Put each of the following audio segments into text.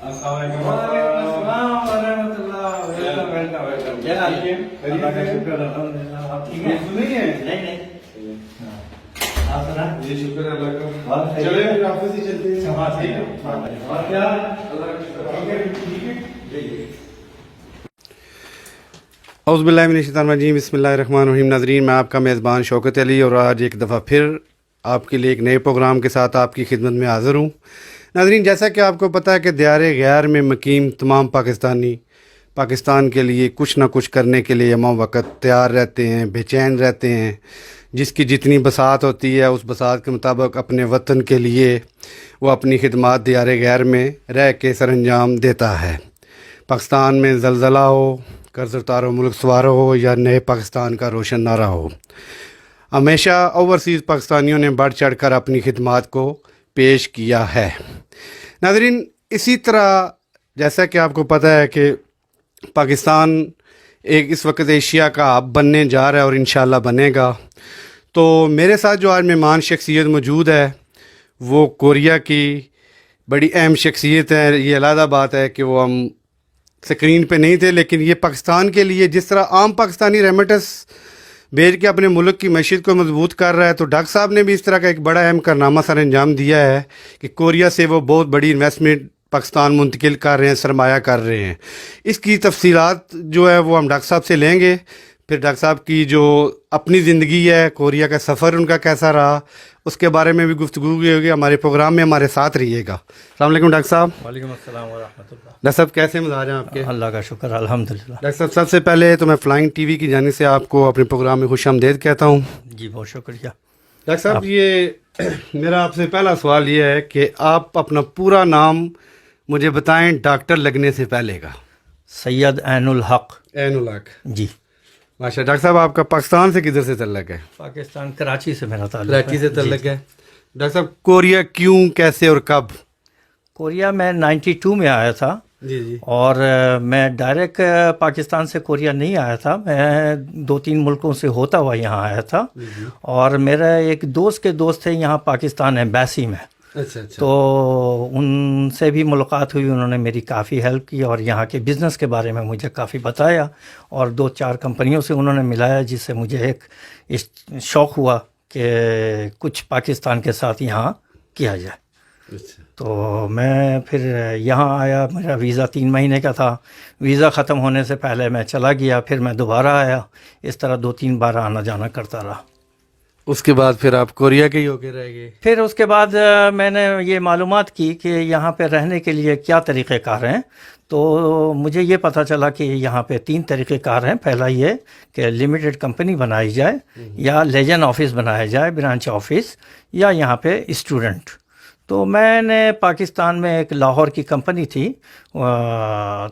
अस्सलाम वालेकुम रहमतुल्लाह। वेलकम। क्या हाल है? अल्लाह का शुक्र अल्हम्दुलिल्लाह। आप ठीक हैं? नहीं है? नहीं। आप सुना? जी शुक्र अल्लाह का। चले फिर ऑफिस ही चलते हैं। हाँ ठीक है। और क्या? अल्लाह का शुक्र। ठीक है। औज़ुबिल्लाहिमिनश्शैतानिर्रजीम बिस्मिल्लाहिर्रहमानिर्रहीम। नाज़रीन, मैं आपका मेज़बान शौकत अली और आज एक दफ़ा फिर आपके लिए एक नए प्रोग्राम के साथ आपकी खिदमत में हाज़िर हूँ। नाज़रीन, जैसा कि आपको पता है कि दियारे गैर में मुकीम तमाम पाकिस्तानी पाकिस्तान के लिए कुछ ना कुछ करने के लिए यमा वक़्त तैयार रहते हैं, बेचैन रहते हैं। जिसकी जितनी बसात होती है उस बसात के मुताबिक अपने वतन के लिए वो अपनी खिदमात दियारे गैर में रह के सर अंजाम देता है। पाकिस्तान में ज़लज़ला हो, कर्ज़ उतारो मुल्क सवार हो या नए पाकिस्तान का रोशन नारा हो, हमेशा ओवरसीज़ पाकिस्तानियों ने बढ़ चढ़ कर अपनी खिदमात को पेश किया है। नाज़रीन, इसी तरह जैसा कि आपको पता है कि पाकिस्तान एक इस वक्त एशिया का हब बनने जा रहा है और इंशाल्लाह बनेगा। तो मेरे साथ जो आज मेहमान शख्सियत मौजूद है वो कोरिया की बड़ी अहम शख्सियत है। ये अलग बात है कि वो हम स्क्रीन पे नहीं थे, लेकिन ये पाकिस्तान के लिए जिस तरह आम पाकिस्तानी रेमिटेंस भेज के अपने मुल्क की मईशत को मजबूत कर रहा है, तो डॉक्टर साहब ने भी इस तरह का एक बड़ा अहम कारनामा सर अंजाम दिया है कि कोरिया से वो बहुत बड़ी इन्वेस्टमेंट पाकिस्तान मुंतकिल कर रहे हैं, सरमाया कर रहे हैं। इसकी तफसीलात जो है वो हम डॉक्टर साहब से लेंगे। फिर डॉक्टर साहब की जो अपनी ज़िंदगी है, कोरिया का सफ़र उनका कैसा रहा, उसके बारे में भी गुफ्तगू होगी। हमारे प्रोग्राम में हमारे साथ रहिएगा। अस्सलाम वालेकुम डॉक्टर साहब। वालेकुम अस्सलाम व रहमतुल्लाह। डॉक्टर साहब कैसे मिजाज हैं आपके? अल्लाह का शुक्र अल्हम्दुलिल्लाह। डॉक्टर साहब, सबसे पहले तो मैं फ्लाइंग टीवी की जानिब से आपको अपने प्रोग्राम में खुशामदीद कहता हूँ। जी बहुत शुक्रिया। डॉक्टर साहब, ये मेरा आपसे पहला सवाल ये है कि आप अपना पूरा नाम मुझे बताएं डॉक्टर लगने से पहले का। सैयद ऐनुल हक। ऐनुल हक। जी माशा। डॉक्टर साहब, आपका पाकिस्तान से किधर से तल्लक है? पाकिस्तान कराची से मेरा ताल्लुक है। कराची से तल्लक है। डॉक्टर साहब, कोरिया क्यों, कैसे और कब? कोरिया में 92 में आया था। जी। और मैं डायरेक्ट पाकिस्तान से कोरिया नहीं आया था, मैं 2-3 मुल्कों से होता हुआ यहाँ आया था। और मेरा एक दोस्त के दोस्त थे यहाँ पाकिस्तान एम्बेसी में। अच्छा। तो उनसे भी मुलाकात हुई, उन्होंने मेरी काफ़ी हेल्प की और यहाँ के बिज़नेस के बारे में मुझे काफ़ी बताया और 2-4 कंपनियों से उन्होंने मिलाया, जिससे मुझे एक शौक़ हुआ कि कुछ पाकिस्तान के साथ यहाँ किया जाए। अच्छा। तो मैं फिर यहाँ आया, मेरा वीज़ा 3 महीने का था। वीज़ा ख़त्म होने से पहले मैं चला गया, फिर मैं दोबारा आया। इस तरह 2-3 बार आना जाना करता रहा। उसके बाद फिर आप कोरिया के ही होके रह गए? फिर उसके बाद मैंने ये मालूमात की कि यहाँ पे रहने के लिए क्या तरीक़ेकार हैं। तो मुझे ये पता चला कि यहाँ पे 3 तरीक़ेकार हैं। पहला ये कि लिमिटेड कंपनी बनाई जाए, या लेजन ऑफिस बनाया जाए, ब्रांच ऑफिस, या यहाँ पे स्टूडेंट। तो मैंने पाकिस्तान में एक लाहौर की कंपनी थी,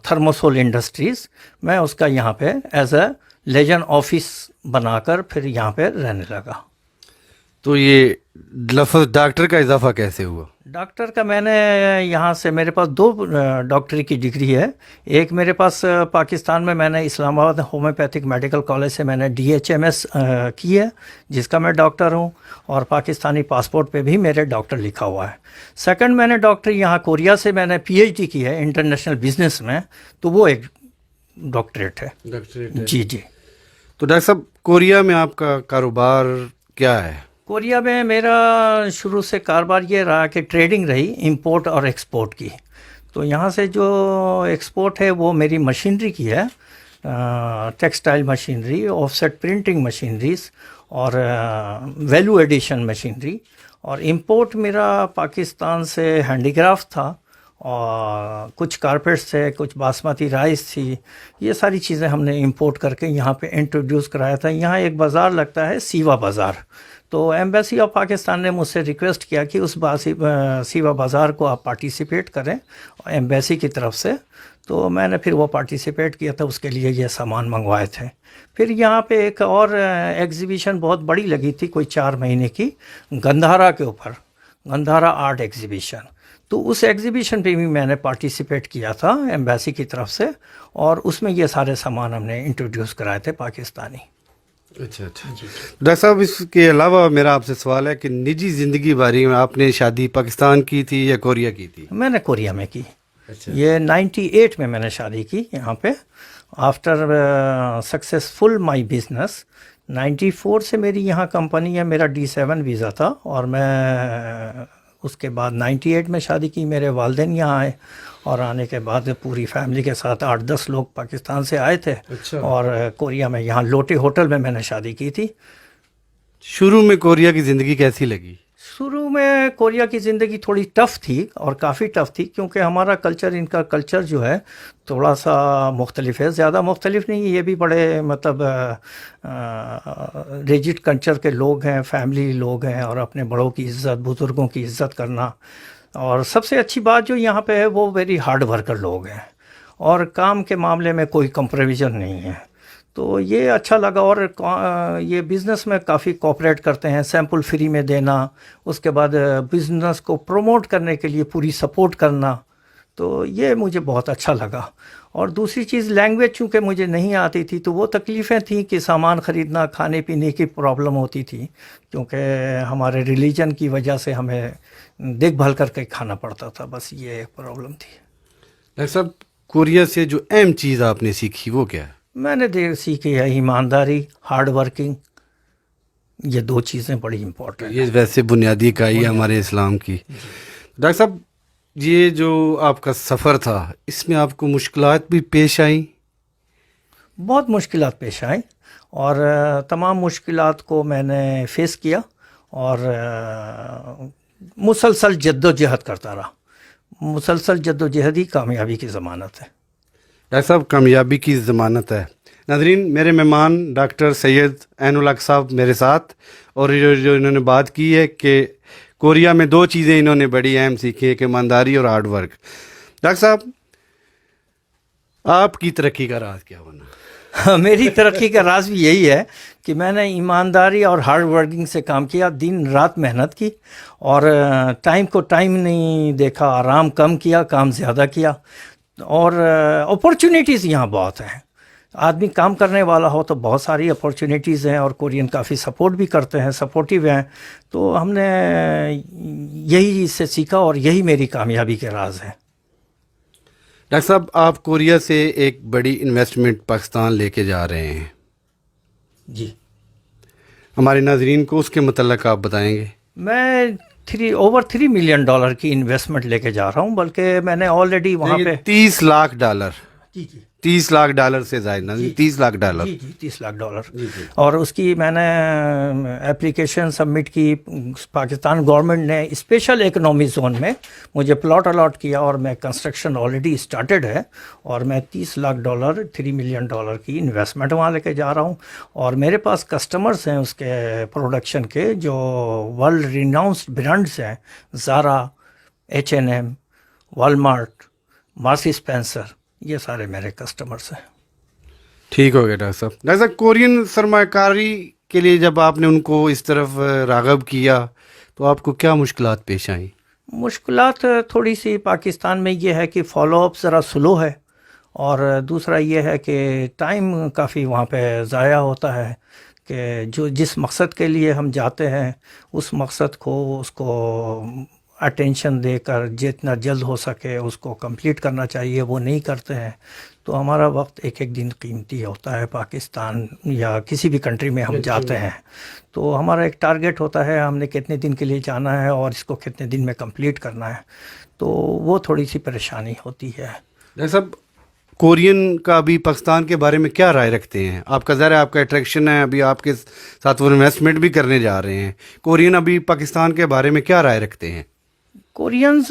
थर्मोसोल इंडस्ट्रीज़, मैं उसका यहाँ पे एज अ लेजन ऑफिस बनाकर फिर यहाँ पे रहने लगा। तो ये लफ्ज़ डॉक्टर का इजाफा कैसे हुआ? डॉक्टर का मैंने यहाँ से, मेरे पास 2 डॉक्टरी की डिग्री है। एक मेरे पास पाकिस्तान में मैंने इस्लामाबाद होम्योपैथिक मेडिकल कॉलेज से मैंने DHMS की है, जिसका मैं डॉक्टर हूँ, और पाकिस्तानी पासपोर्ट पे भी मेरे डॉक्टर लिखा हुआ है। सेकंड, मैंने डॉक्टरी यहाँ कोरिया से मैंने PhD की है इंटरनेशनल बिजनेस में, तो वो एक डॉक्टरेट है। जी। तो डॉक्टर साहब, कोरिया में आपका कारोबार क्या है? कोरिया में मेरा शुरू से कारोबार ये रहा कि ट्रेडिंग रही, इंपोर्ट और एक्सपोर्ट की। तो यहाँ से जो एक्सपोर्ट है वो मेरी मशीनरी की है, textile machinery, offset printing machineries और वैल्यू एडिशन मशीनरी। और इंपोर्ट मेरा पाकिस्तान से हैंडीक्राफ्ट था, और कुछ कारपेट्स थे, कुछ बासमती राइस थी। ये सारी चीज़ें हमने इंपोर्ट करके यहाँ पे इंट्रोड्यूस कराया था। यहाँ एक बाज़ार लगता है, सीवा बाज़ार। तो एम्बेसी ऑफ पाकिस्तान ने मुझसे रिक्वेस्ट किया कि उस सीवा बाज़ार को आप पार्टिसिपेट करें एम्बेसी की तरफ से। तो मैंने फिर वो पार्टिसिपेट किया था, उसके लिए ये सामान मंगवाए थे। फिर यहाँ पे एक और एग्ज़िबिशन बहुत बड़ी लगी थी, कोई 4 महीने की, गंधारा के ऊपर, गंधारा आर्ट एग्ज़िबिशन। तो उस एग्ज़िबिशन पे भी मैंने पार्टिसिपेट किया था एम्बेसी की तरफ से, और उसमें ये सारे सामान हमने इंट्रोड्यूस कराए थे पाकिस्तानी। अच्छा। डॉक्टर साहब, इसके अलावा मेरा आपसे सवाल है कि निजी ज़िंदगी बारे में आपने शादी पाकिस्तान की थी या कोरिया की थी? मैंने कोरिया में की। ये 98 में मैंने शादी की यहाँ पे, आफ्टर सक्सेसफुल माई बिजनेस। 94 से मेरी यहाँ कंपनी है, मेरा D7 वीज़ा था, और मैं उसके बाद 98 में शादी की। मेरे वालिदैन यहाँ आए, और आने के बाद पूरी फैमिली के साथ 8-10 लोग पाकिस्तान से आए थे। और कोरिया में यहाँ लोटे होटल में मैंने शादी की थी। शुरू में कोरिया की ज़िंदगी कैसी लगी? शुरू में कोरिया की ज़िंदगी थोड़ी टफ़ थी, और काफ़ी टफ़ थी, क्योंकि हमारा कल्चर, इनका कल्चर जो है थोड़ा सा मुख्तलिफ है। ज़्यादा मुख्तलिफ नहीं, ये भी बड़े मतलब रिजिड कल्चर के लोग हैं, फैमिली लोग हैं, और अपने बड़ों की इज़्ज़त, बुज़ुर्गों की इज़्ज़त करना। और सबसे अच्छी बात जो यहाँ पे है वो वेरी हार्ड वर्कर लोग हैं, और काम के मामले में कोई कंप्रोविज़न नहीं है। तो ये अच्छा लगा। और ये बिज़नेस में काफ़ी कोऑपरेट करते हैं, सैंपल फ्री में देना, उसके बाद बिज़नेस को प्रमोट करने के लिए पूरी सपोर्ट करना। तो ये मुझे बहुत अच्छा लगा। और दूसरी चीज़, लैंग्वेज चूँकि मुझे नहीं आती थी, तो वो तकलीफ़ें थी कि सामान ख़रीदना, खाने पीने की प्रॉब्लम होती थी, क्योंकि हमारे रिलीजन की वजह से हमें देखभाल करके खाना पड़ता था। बस ये एक प्रॉब्लम थी। डॉक्टर साहब, कोरिया से जो अहम चीज़ आपने सीखी वो क्या है? मैंने सीखी है ईमानदारी, हार्ड वर्किंग। ये 2 चीज़ें बड़ी इम्पोर्टेंट। ये वैसे बुनियादी इकाई है हमारे इस्लाम की। डॉक्टर साहब, ये जो आपका सफ़र था, इसमें आपको मुश्किलात भी पेश आई? बहुत मुश्किलात पेश आई, और तमाम मुश्किलात को मैंने फेस किया, और मुसलसल जद्दोजहद करता रहा। मुसलसल जद्दोजहद ही कामयाबी की ज़मानत है। डॉक्टर साहब, कामयाबी की ज़मानत है। नाज़रीन, मेरे मेहमान डॉक्टर सैयद ऐनुल हक साहब मेरे साथ, और जो इन्होंने बात की है कि कोरिया में 2 चीज़ें इन्होंने बड़ी अहम सीखी है, कि ईमानदारी और हार्ड वर्क। डॉक्टर साहब, आपकी तरक्की का राज क्या बना? मेरी तरक्की का राज भी यही है कि मैंने ईमानदारी और हार्ड वर्किंग से काम किया, दिन रात मेहनत की, और टाइम को टाइम नहीं देखा, आराम कम किया, काम ज़्यादा किया। और अपॉर्चुनिटीज़ यहाँ बहुत हैं। आदमी काम करने वाला हो तो बहुत सारी अपॉर्चुनिटीज़ हैं, और कोरियन काफ़ी सपोर्ट भी करते हैं, सपोर्टिव हैं। तो हमने यही इससे सीखा, और यही मेरी कामयाबी के राज है। डॉक्टर साहब, आप कोरिया से एक बड़ी इन्वेस्टमेंट पाकिस्तान लेके जा रहे हैं जी। हमारे नाज़रीन को उसके मतलब आप बताएंगे? मैं ओवर $3 मिलियन की इन्वेस्टमेंट लेके जा रहा हूँ, बल्कि मैंने ऑलरेडी वहाँ पे $30 लाख। जी जी $30 लाख से ज़्यादा नहीं, $30 लाख। जी जी $30 लाख। और उसकी मैंने एप्लीकेशन सबमिट की। पाकिस्तान गवर्नमेंट ने स्पेशल इकोनॉमी जोन में मुझे प्लॉट अलॉट किया, और मैं कंस्ट्रक्शन ऑलरेडी स्टार्टेड है, और मैं $30 लाख $3 मिलियन की इन्वेस्टमेंट वहाँ लेके जा रहा हूँ। और मेरे पास कस्टमर्स हैं उसके प्रोडक्शन के, जो वर्ल्ड रिनाउंस्ड ब्रांड्स हैं, Zaara, H&M, Walmart, Marcy Spencer, ये सारे मेरे कस्टमर्स हैं। ठीक हो गया डॉक्टर साहब। डॉक्टर साहब, कोरियन सरमाकारी के लिए जब आपने उनको इस तरफ राग़ब किया, तो आपको क्या मुश्किलात पेश आई? मुश्किलात थोड़ी सी पाकिस्तान में ये है कि फॉलोअप ज़रा स्लो है, और दूसरा ये है कि टाइम काफ़ी वहाँ पे ज़ाया होता है, कि जिस मकसद के लिए हम जाते हैं, उस मकसद को, उसको अटेंशन देकर जितना जल्द हो सके उसको कंप्लीट करना चाहिए, वो नहीं करते हैं। तो हमारा वक्त एक एक दिन कीमती होता है। पाकिस्तान या किसी भी कंट्री में हम जाते हैं, तो हमारा एक टारगेट होता है, हमने कितने दिन के लिए जाना है, और इसको कितने दिन में कंप्लीट करना है। तो वो थोड़ी सी परेशानी होती है। डॉक्टर साहब, कोरियन का अभी पाकिस्तान के बारे में क्या राय रखते हैं? आपका ज़रा आपका अट्रैक्शन है, अभी आपके साथ वो इन्वेस्टमेंट भी करने जा रहे हैं। कोरियन अभी पाकिस्तान के बारे में क्या राय रखते हैं? कोरियंस,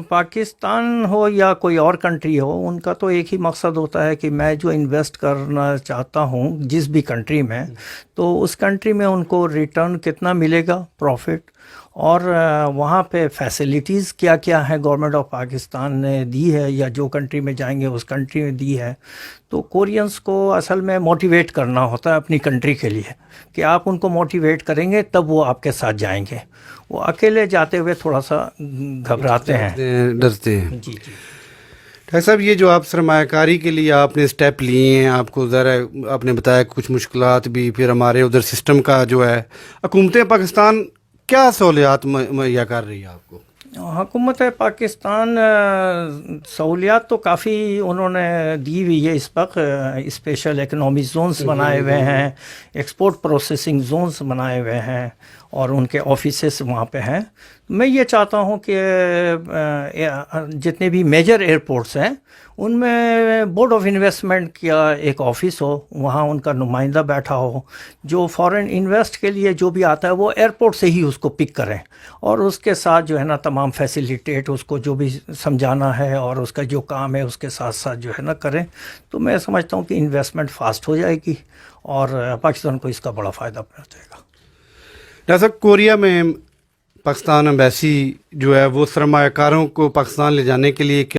पाकिस्तान हो या कोई और कंट्री हो, उनका तो एक ही मकसद होता है कि मैं जो इन्वेस्ट करना चाहता हूँ जिस भी कंट्री में, तो उस कंट्री में उनको रिटर्न कितना मिलेगा, प्रॉफिट, और वहाँ पे फैसिलिटीज़ क्या क्या हैं गवर्नमेंट ऑफ पाकिस्तान ने दी है, या जो कंट्री में जाएंगे उस कंट्री में दी है। तो कोरियंस को असल में मोटिवेट करना होता है अपनी कंट्री के लिए, कि आप उनको मोटिवेट करेंगे तब वो आपके साथ जाएंगे। वो अकेले जाते हुए थोड़ा सा घबराते हैं, डरते हैं। जी जी। डॉक्टर साहब, ये जो आप सरमायाकारी के लिए आपने स्टेप लिए हैं, आपको ज़रा आपने बताया कुछ मुश्किलात भी, फिर हमारे उधर सिस्टम का जो है, हुकूमत पाकिस्तान क्या सहूलियात मुहैया कर रही है आपको? حکومت پاکستان سہولیات تو کافی انہوں نے دی ہوئی ہے اس وقت. اسپیشل اکنامی زونز بنائے ہوئے ہیں, ایکسپورٹ پروسیسنگ زونز بنائے ہوئے ہیں, اور ان کے آفیسز وہاں پہ ہیں. میں یہ چاہتا ہوں کہ جتنے بھی میجر ایئرپورٹس ہیں ان میں بورڈ آف انویسٹمنٹ کا ایک آفس ہو, وہاں ان کا نمائندہ بیٹھا ہو, جو فارن انویسٹ کے لیے جو بھی آتا ہے وہ ایئرپورٹ سے ہی اس کو پک کریں, اور اس کے ساتھ جو ہے نا تمام فیسیلیٹیٹ اس کو جو بھی سمجھانا ہے اور اس کا جو کام ہے اس کے ساتھ ساتھ جو ہے نا کریں. تو میں سمجھتا ہوں کہ انویسٹمنٹ فاسٹ ہو جائے گی اور پاکستان کو اس کا بڑا فائدہ پہنچے گا. ڈاکٹر صاحب, کوریا میں پاکستان ایمبیسی جو ہے وہ سرمایہ کاروں کو پاکستان لے جانے کے لیے